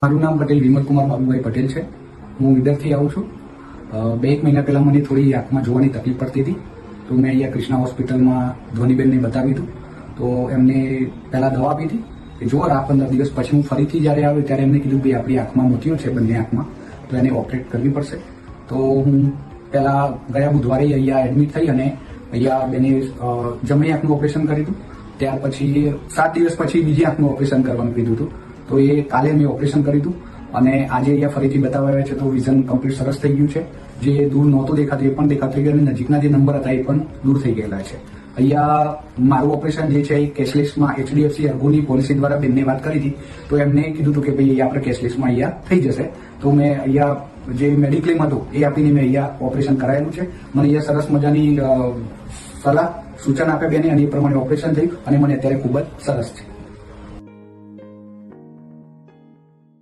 મારું નામ પટેલ વિમલકુમાર બાબુભાઈ પટેલ છે. હું વિદરથી આવું છું. 2-1 મહિના પહેલા મને થોડી આંખમાં જોવાની તકલીફ પડતી હતી, તો મેં અહીંયા કૃષ્ણા હોસ્પિટલમાં ધ્વનિબેનને બતાવ્યું હતું. તો એમને પહેલા દવા આપી હતી કે જો આ 15 દિવસ પછી હું ફરીથી જ્યારે આવ્યો ત્યારે એમને કીધું કે આપણી આંખમાં મોતિયો છે, બંને આંખમાં, તો એને ઓપરેટ કરવી પડશે. તો હું પહેલા ગયા બુધવારે અહીંયા એડમિટ થઈ અને અહીંયા બેને જમણી આંખનું ઓપરેશન કર્યું હતું. ત્યાર પછી 7 દિવસ પછી બીજી આંખનું ઓપરેશન કરવાનું કીધું હતું. તો એ કાલે મેં ઓપરેશન કર્યું હતું અને આજે અહીંયા ફરીથી બતાવ્યા છે. તો વિઝન કમ્પ્લીટ સરસ થઈ ગયું છે. જે દૂર નહોતું દેખાતું એ પણ દેખાતું ગયું અને નજીકના જે નંબર હતા એ પણ દૂર થઈ ગયેલા છે. અહીંયા મારું ઓપરેશન જે છે એ કેશલેસમાં HDFC અર્ગોની પોલિસી દ્વારા બેનને વાત કરી હતી. તો એમને કીધું હતું કે ભાઈ અહીંયા આપણે કેશલેસમાં અહીંયા થઈ જશે. તો મેં અહીંયા જે મેડિક્લેમ હતું એ આપીને મેં અહીંયા ઓપરેશન કરાયેલું છે. મને અહીંયા સરસ મજાની સલાહ સૂચન આપ્યા બેને અને એ પ્રમાણે ઓપરેશન થયું અને મને અત્યારે ખૂબ જ સરસ છે.